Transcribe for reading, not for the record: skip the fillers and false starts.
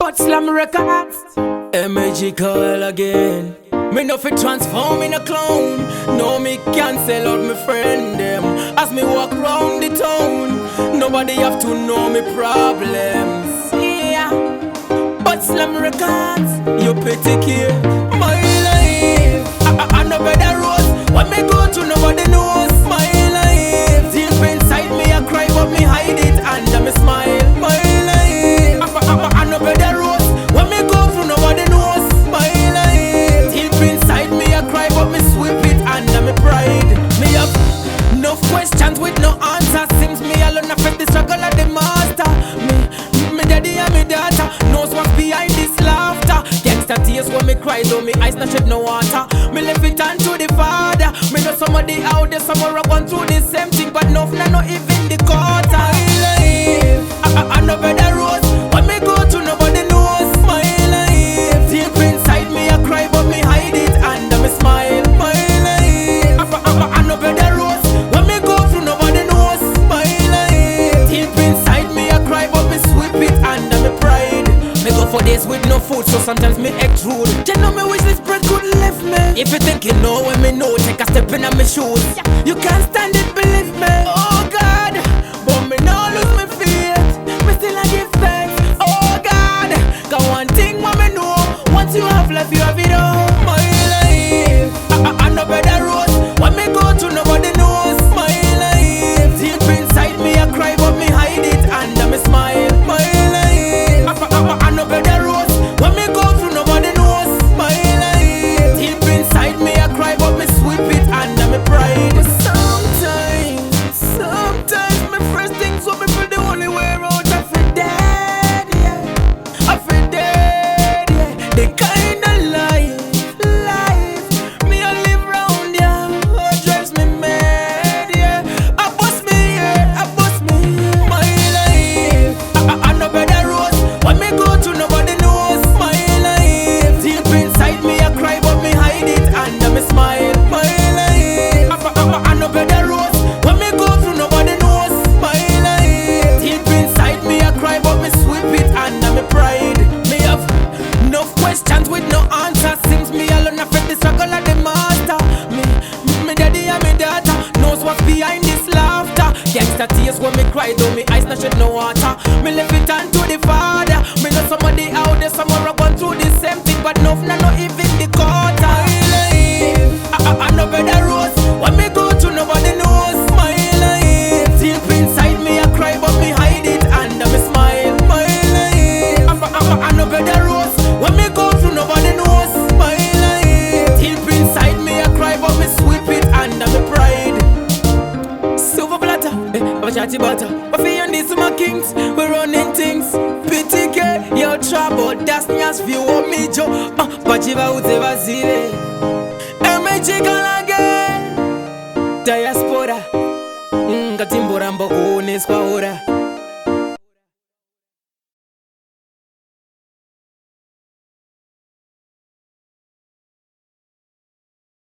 But Slam Records, magical again. Me no fit transform in a clown. No, me cancel out me friend them. As me walk round the town, nobody have to know me problems. Yeah, but Slam Records, you pity care. My life, I know better roads. When me go to nobody knows. My life, deep inside me I cry but me hide it and me smile. My life, I know better roads. When me go through nobody knows. My life, deep inside me I cry but me sweep it and me pride. Me have no questions with no answers. Seems me alone affect the struggle of the master. Me daddy and me daughter knows what's behind this laughter. Gangsta tears when me cry though me eyes not shed no water. Me left it on to the father. Me know somebody out there somewhere going through the same thing, but nothing not even the quarter. My life, I know better roads. When me go to nobody knows. My life, deep inside me I cry but me hide it and me smile. My life, I know better roads. When me go through nobody knows. My life, deep inside me I cry but me sweep it and me pride. Me go for days with no food, so sometimes me act rude. You know me wish this bread could lift me. If you think you know when me know, take a step in my shoes. You can't stand it, believe me. Oh God, but me no lose me faith. Me still I give thanks. Oh God, got one thing what me know. Once you have life, you have it all. My life, I know better roads. When me go to nobody knows. My life, deep inside me I cry but me hide it and me smile. My life, I know better roads. When me go through nobody knows. My life, deep inside me I cry but me sweep it and me pride. But sometimes my first things what me feel the only way out. I feel dead, yeah. I feel dead, yeah. The kind of life me I live round, yeah. Oh, drives me mad, yeah. I bust me, yeah. I bust me, yeah. My life, I know better roads. When me go to nobody knows. My life, deep inside me I cry but me hide it and me smile. My life, I know better roads. When me go through nobody knows. My life, deep inside me I cry but me sweep it and me pride. Me have no questions with no answers. Seems me alone affect the struggle of the master. Me daddy and me daughter knows what's behind this laughter. Gangsta tears when me cry though me eyes not shed no water. Me left it on to the father. Me know somebody out there somewhere going through the same thing, but nothing not even the quarter. My life, I know better roads. When me go to nobody knows. My life, deep inside me I cry but me hide it and me smile. My life, I know better roads. When me go through nobody knows. My life, deep inside me I cry but me sweep it and me pride. Silver platter, chatty butter. I feel on this my kings, we running things. PTK, yo trouble, that's nyas view of me jo. Pachiva uteva zile. Magical again. Diaspora, ngatimbora mbo kuoneswa ora.